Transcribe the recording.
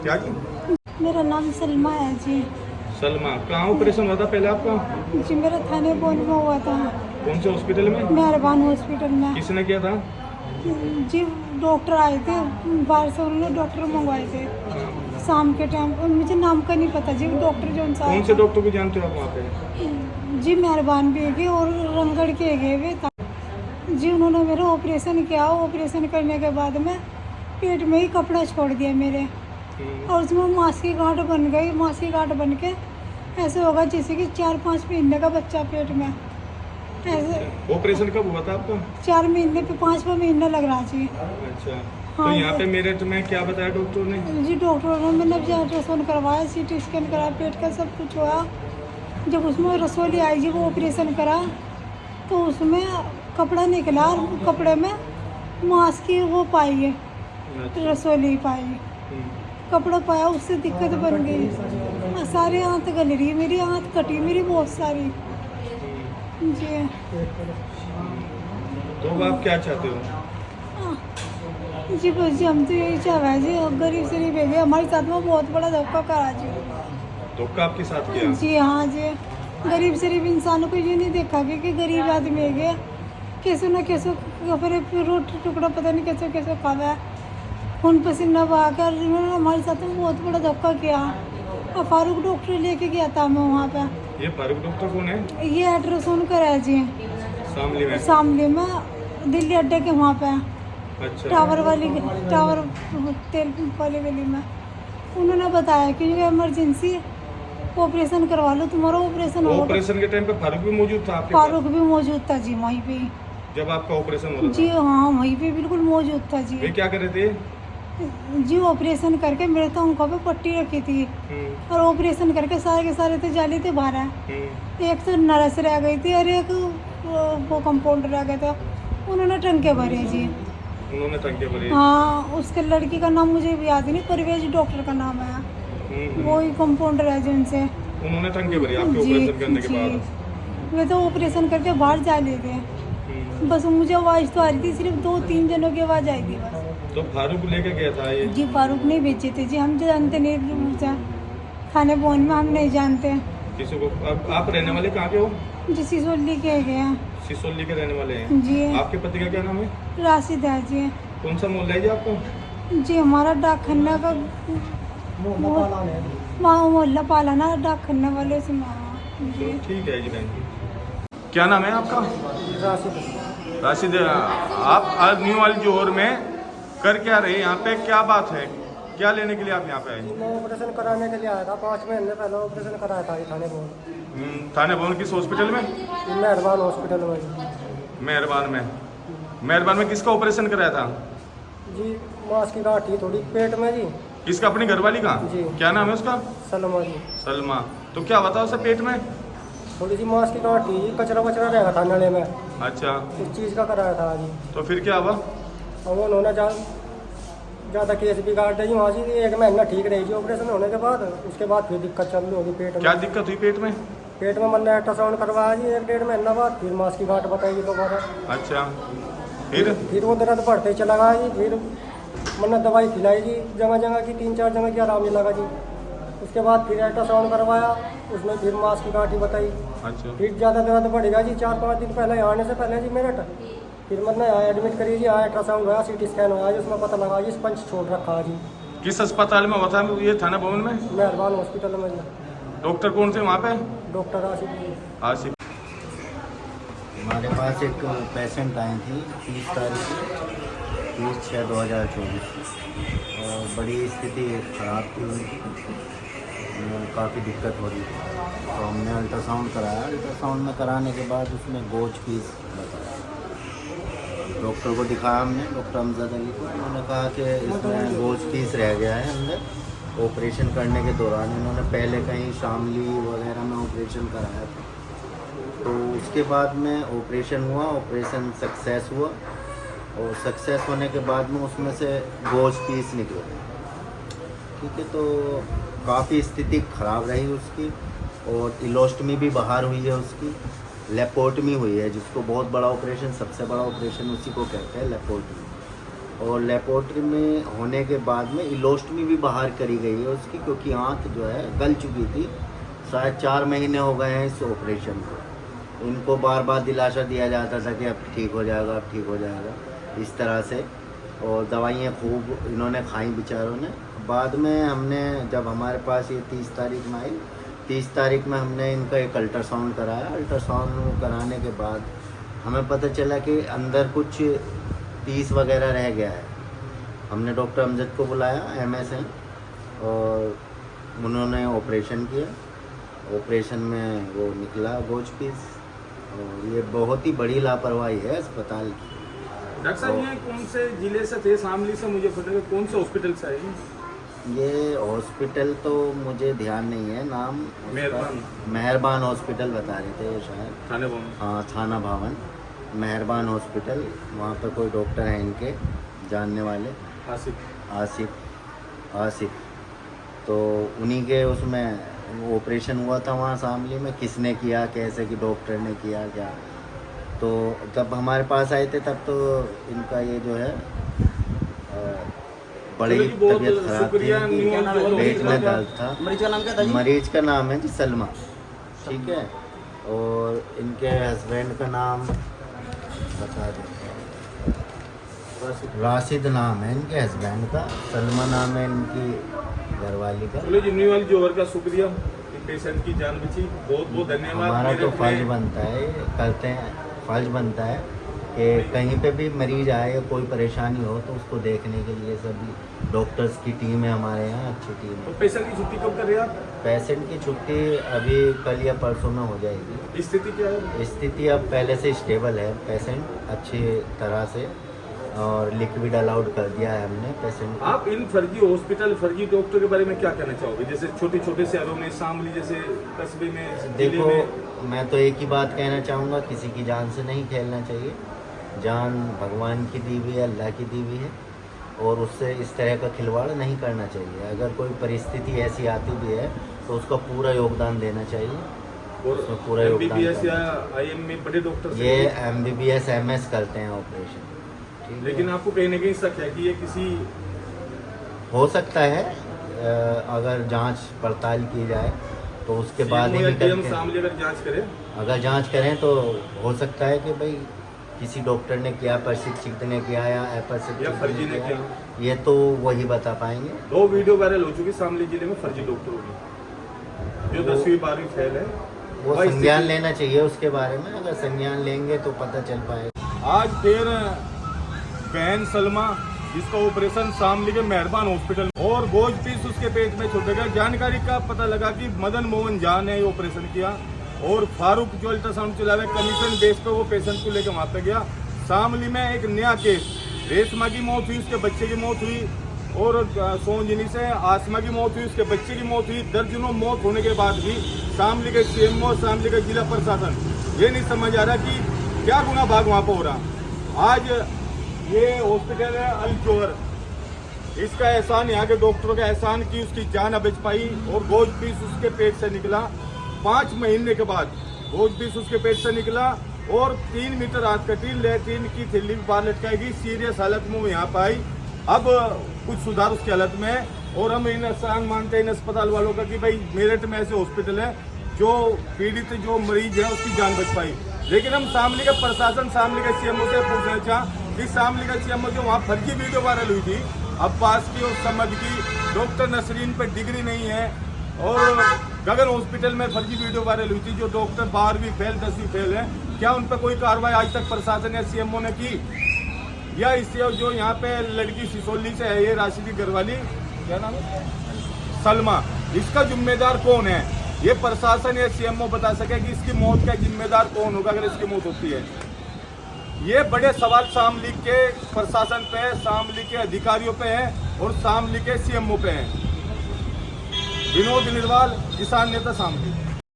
क्या जी? मेरा नाम सलमा है जी। सलमा, कहाँ ऑपरेशन हुआ था पहले आपका? जी मेरा थाने बोन में हुआ था। कौन से हॉस्पिटल में? मेहरबान हॉस्पिटल में। किसने किया था? जी डॉक्टर आए थे बाहर से, उन्होंने डॉक्टर मंगवाए थे शाम के टाइम। मुझे नाम का नहीं पता जी, डॉक्टर जो उनसे कौन से डॉक्टर को जानते हो आप वहाँ पे? जी मेहरबान भी है और रंगड़ के गए हुए था जी। उन्होंने मेरा ऑपरेशन किया। ऑपरेशन करने के बाद में पेट में ही कपड़ा छोड़ दिया मेरे, और उसमें मांस की गांठ बन गई। मांस की गांठ बन के ऐसे होगा जैसे कि 4-5 महीने का बच्चा पेट में ऐसे। ऑपरेशन कब हुआ था आपका? 4 महीने पे 5वां महीना लग रहा जी। अच्छा, हाँ तो यहाँ पे मेरठ में क्या बताया डॉक्टर ने? जी डॉक्टर ने मैंने अल्ट्रासाउंड करवाया, CT स्कैन कराया, पेट का सब कुछ हुआ। जब उसमें रसोली आई जी, वो ऑपरेशन करा तो उसमें कपड़ा निकला और कपड़े में मांस की वो पाई है, रसोली पाई, कपड़ा पाया, उससे दिक्कत बन गई। सारी आंत गल रही, मेरी आंत कटी, मेरी बहुत सारी जी। तो अब आप क्या चाहते हो? जी बस जी हम तो यही चाह रहे हैं जी, अब गरीब से नहीं भेजे, हमारे साथ में बहुत बड़ा धोखा करा जी। धोखा आपके साथ किया? जी हाँ जी, गरीब शरीफ इंसानों को ये नहीं देखा कि गरीब आदमी है गया कैसे न कैसे फिर रोटी टुकड़ा पता नहीं कैसे कैसे खावा है, खून पसीना बहा कर उन्होंने हमारे साथ में बहुत बड़ा धोखा किया। और फारूक डॉक्टर लेके गया था मैं वहाँ पे। ये फारूक डॉक्टर कौन है? ये अल्ट्रासाउंड कराया जी शामली में? शामली में, दिल्ली अड्डे के वहाँ पे। अच्छा, टावर तेल वाली गली में। उन्होंने बताया कि ये इमरजेंसी ऑपरेशन करवा लो, तुम्हारा ऑपरेशन होगा। ऑपरेशन के टाइम पे फारूक भी मौजूद था आपके फारूक भी मौजूद था जी वहीं पे, जब आपका ऑपरेशन हो रहा जी हाँ वहीं पे बिल्कुल मौजूद था जी। था? वे क्या कर रहे थे? जी ऑपरेशन करके मेरे तो आंखों पे पट्टी रखी थी, और ऑपरेशन करके सारे के सारे तो जाली थे बाहर है। एक तो नर्स रह गई थी और एक वो कंपाउंडर रह गया था, उन्होंने टंके भरे जी। उन्होंने टंके भरे? हाँ, उसके लड़की का नाम मुझे भी याद नहीं, परवेज डॉक्टर का नाम है, वो ही कंपाउंडर है जिनसे। उन्होंने टंके भरे आपके ऑपरेशन करने के बाद? वे तो ऑपरेशन करके बाहर जा ले थे, बस मुझे आवाज़ तो आ रही थी, सिर्फ 2-3 जनों की आवाज़ आई थी बस। तो फारूक लेके गया था ये? जी फारूक नहीं भेजे थे जी, हम जानते नहीं, थाने बोन में हम नहीं जानते किसी को। आप रहने वाले कहाँ के हो? जी सिसोली के गए हैं। सिसोली के रहने वाले हैं जी। आपके पति का क्या नाम है? राशिद है जी। कौन सा मोहल्ला है जी आपको? जी हमारा डाकखन्ना का मोहल्ला पालाना, डाकखन्ना वाले से जी। ठीक है जी बहन जी। क्या नाम है आपका? राशिद। राशिद, आप आज न्यू वाली जोहर में कर क्या रहे यहाँ पे? क्या बात है, क्या लेने के लिए आप यहाँ पे आए? मैं ऑपरेशन कराने के लिए आया था, 5 महीने पहले ऑपरेशन कराया था थाने भवन। थाने भवन किस हॉस्पिटल में? मेहरबान हॉस्पिटल में। मेहरबान में? मेहरबान में किसका ऑपरेशन कराया था जी? मांस की गांठ थी थोड़ी पेट में जी। किसका? अपनी घरवाली का? जी। क्या नाम है उसका? सलमा जी। सलमा। तो क्या हुआ था उसे पेट में? थोड़ी सी मांस की गांठ थी, कचरा वचरा रह गया था नले में, अच्छा, इस चीज़ का कराया था जी। तो फिर क्या हुआ? और उन्होंने ज़्यादा केस भी काट दी वहाँ से। 1 महीना ठीक रही जी ऑपरेशन होने के बाद, उसके बाद फिर दिक्कत चालू होगी पेट में। क्या दिक्कत हुई पेट में? पेट में मैंने अल्ट्रासाउंड करवाया जी 1-1.5 महीना बाद, फिर मांस की गांठ बताई दोबारा। अच्छा, फिर वो दर्द बढ़ते चला गया जी। फिर मैंने दवाई खिलाई जी जगह जगह की, 3-4 जगह की, आराम नहीं लगा जी। उसके बाद फिर अल्ट्रासाउंड करवाया, उसमें फिर मांस की गांठ बताई। अच्छा, फिर ज़्यादा दर्द बढ़ेगा जी। 4-5 दिन पहले आने से पहले जी मेरठ, फिर मैंने एडमिट करी जी। अल्ट्रासाउंड हुआ, CT स्कैन हुआ जी, उसमें पता लगा जी स्पंज छोड़ रखा जी। किस अस्पताल में हुआ था ये? थाना भवन में? मेहरबान हॉस्पिटल में जी। डॉक्टर कौन थे वहाँ पे? डॉक्टर आसिफ जी। आसिफ। हमारे पास एक पेशेंट आई थी 30 तारीख 30/6/2024, और बड़ी स्थिति ख़राब थी, काफ़ी दिक्कत हो रही थी। तो हमने अल्ट्रासाउंड कराया। अल्ट्रासाउंड में कराने के बाद उसमें गोज पीस बताया। डॉक्टर को दिखाया हमने, डॉक्टर अमजद अली को। उन्होंने कहा कि इसमें गोज पीस रह गया है अंदर। ऑपरेशन करने के दौरान इन्होंने पहले कहीं शामली वगैरह में ऑपरेशन कराया था, तो उसके बाद में ऑपरेशन हुआ, ऑपरेशन सक्सेस हुआ, और सक्सेस होने के बाद में उसमें से गोज पीस निकले। ठीक है, तो काफ़ी स्थिति ख़राब रही उसकी, और इलोस्टमी भी बाहर हुई है उसकी, लेपोटमी हुई है, जिसको बहुत बड़ा ऑपरेशन, सबसे बड़ा ऑपरेशन उसी को कहते हैं लेपोटमी। और लेपोटमी होने के बाद में इलोस्टमी भी बाहर करी गई है उसकी, क्योंकि आँख जो है गल चुकी थी। शायद 4 महीने हो गए हैं इस ऑपरेशन को। इनको बार बार दिलासा दिया जाता था कि अब ठीक हो जाएगा, अब ठीक हो जाएगा, इस तरह से। और दवाइयाँ खूब इन्होंने खाई बेचारों ने। बाद में हमने, जब हमारे पास ये 30 तारीख में आई, 30 तारीख में हमने इनका एक अल्ट्रासाउंड कराया। अल्ट्रासाउंड कराने के बाद हमें पता चला कि अंदर कुछ पीस वगैरह रह गया है। हमने डॉक्टर अमजद को बुलाया, MS हैं, और उन्होंने ऑपरेशन किया। ऑपरेशन में वो निकला गोज पीस, और ये बहुत ही बड़ी लापरवाही है अस्पताल की। डॉक्टर साहब ये कौन से जिले से थे? शामली से, मुझे पता है। कौन से हॉस्पिटल से आए? ये हॉस्पिटल तो मुझे ध्यान नहीं है नाम। मेहरबान हॉस्पिटल बता रहे थे शायद, थाने भवन। हाँ, थाना भवन, मेहरबान हॉस्पिटल। वहाँ पर कोई डॉक्टर हैं इनके जानने वाले, आसिफ। तो उन्हीं के उसमें ऑपरेशन हुआ था वहाँ शामली में। किसने किया, कैसे, कि डॉक्टर ने किया क्या? तो जब हमारे पास आए थे तब तो इनका ये जो है बड़ी तबीयत खराब थी, पेट में दर्द था। मरीज का नाम क्या था जी? मरीज का नाम है जी सलमा, ठीक है। और इनके हस्बैंड का नाम बता दें, राशिद नाम है इनके हस्बैंड का, सलमा नाम है इनकी घरवाली का। चलो जी, न्यू वाली जोहर का शुक्रिया, पेशेंट की जान बची। बहुत बहुत धन्यवाद। हमारा तो फर्ज बनता है, करते हैं, फर्ज बनता है कि कहीं पे भी मरीज आए या कोई परेशानी हो तो उसको देखने के लिए सभी डॉक्टर्स की टीम है हमारे यहाँ, अच्छी टीम है। तो पेशेंट की छुट्टी कब कर रहे हैं आप? पेशेंट की छुट्टी अभी कल या परसों में हो जाएगी। स्थिति क्या है? स्थिति अब पहले से स्टेबल है, पेशेंट अच्छी तरह से, और लिक्विड अलाउड कर दिया है हमने पेशेंट। आप इन फर्जी हॉस्पिटल, फर्जी डॉक्टर के बारे में क्या कहना चाहोगे? जैसे छोटे छोटे शहरों में, शामली जैसे कस्बे में, देखो, मैं तो एक ही बात कहना चाहूँगा, किसी की जान से नहीं खेलना चाहिए। जान भगवान की दी हुई है, अल्लाह की दी हुई है, और उससे इस तरह का खिलवाड़ नहीं करना चाहिए। अगर कोई परिस्थिति ऐसी आती भी है तो उसका पूरा योगदान देना चाहिए, और उसमें पूरा योगदान MBBS या IM में बड़े डॉक्टर ये MBBS MS करते हैं ऑपरेशन। लेकिन आपको कहीं ना कहीं शक है कि ये किसी, हो सकता है अगर जांच पड़ताल की जाए तो उसके बाद ही शामली अगर जांच करे, अगर जांच करें तो हो सकता है कि भाई किसी डॉक्टर ने किया, प्रशिक्षित ने किया या अप्रशिक्षित फर्जी ने किया, ये तो वही बता पाएंगे। 2 वीडियो वायरल हो चुकी शामली जिले में फर्जी डॉक्टरों की, जो 10वीं 12वीं फेल है। वो संज्ञान लेना चाहिए उसके बारे में, अगर संज्ञान लेंगे तो पता चल पाएगा। आज फिर बहन सलमा, जिसका ऑपरेशन शामली के मेहरबान हॉस्पिटल, और गोज पीस उसके पेट में छूट गया। जानकारी का पता लगा कि मदन मोहन झा ने ऑपरेशन किया, और फारूक जो अल्ट्रासाउंड चला रहे, कमीशन बेस पे वो पेशेंट को लेकर वहाँ पे गया। शामली में एक नया केस, रेशमा की मौत हुई, उसके बच्चे की मौत हुई, और सोनजनी से आसमा की मौत हुई, उसके बच्चे की मौत हुई। दर्जनों मौत होने के बाद भी शामली के CMO, शामली का जिला प्रशासन ये नहीं समझ आ रहा कि क्या गुना भाग वहाँ पर हो रहा। आज ये हॉस्पिटल है अल जोहर, इसका एहसान, यहाँ के डॉक्टरों का एहसान कि उसकी जान न बच पाई, और गोज पीस उसके पेट से निकला। 5 महीने के बाद गोज पीस उसके पेट से निकला, और 3 मीटर हाथ कटी, लेट्रिन की थैली भी बाहर लटकाएगी। सीरियस हालत में वो यहाँ पर आई। अब कुछ सुधार उसकी हालत में है, और हम इन एहसान मानते हैं इन अस्पताल वालों का कि भाई मेरठ में ऐसे हॉस्पिटल है जो पीड़ित, जो मरीज है उसकी जान बच पाई। लेकिन हम शामली का प्रशासन, शामली का CMO से पूछना चाहें कि शामली का CMO जो वहाँ फर्जी वीडियो वायरल हुई थी, अब्बास की और समझ की, डॉक्टर नसरीन पे डिग्री नहीं है, और गगन हॉस्पिटल में फर्जी वीडियो वायरल हुई थी जो डॉक्टर 12वीं फेल 10वीं फेल है, क्या उन पर कोई कार्रवाई आज तक प्रशासन या CMO ने की? या इससे जो यहाँ पे लड़की सिसोली से है, ये राशिद की घरवाली, क्या नाम है, सलमा, इसका जिम्मेदार कौन है? ये प्रशासन या CMO बता सके कि इसकी मौत का जिम्मेदार कौन होगा अगर इसकी मौत होती है। ये बड़े सवाल शामली के प्रशासन पे है, शामली के अधिकारियों पे है, और शामली के CMO पे है। विनोद निर्वाल, किसान नेता शामली।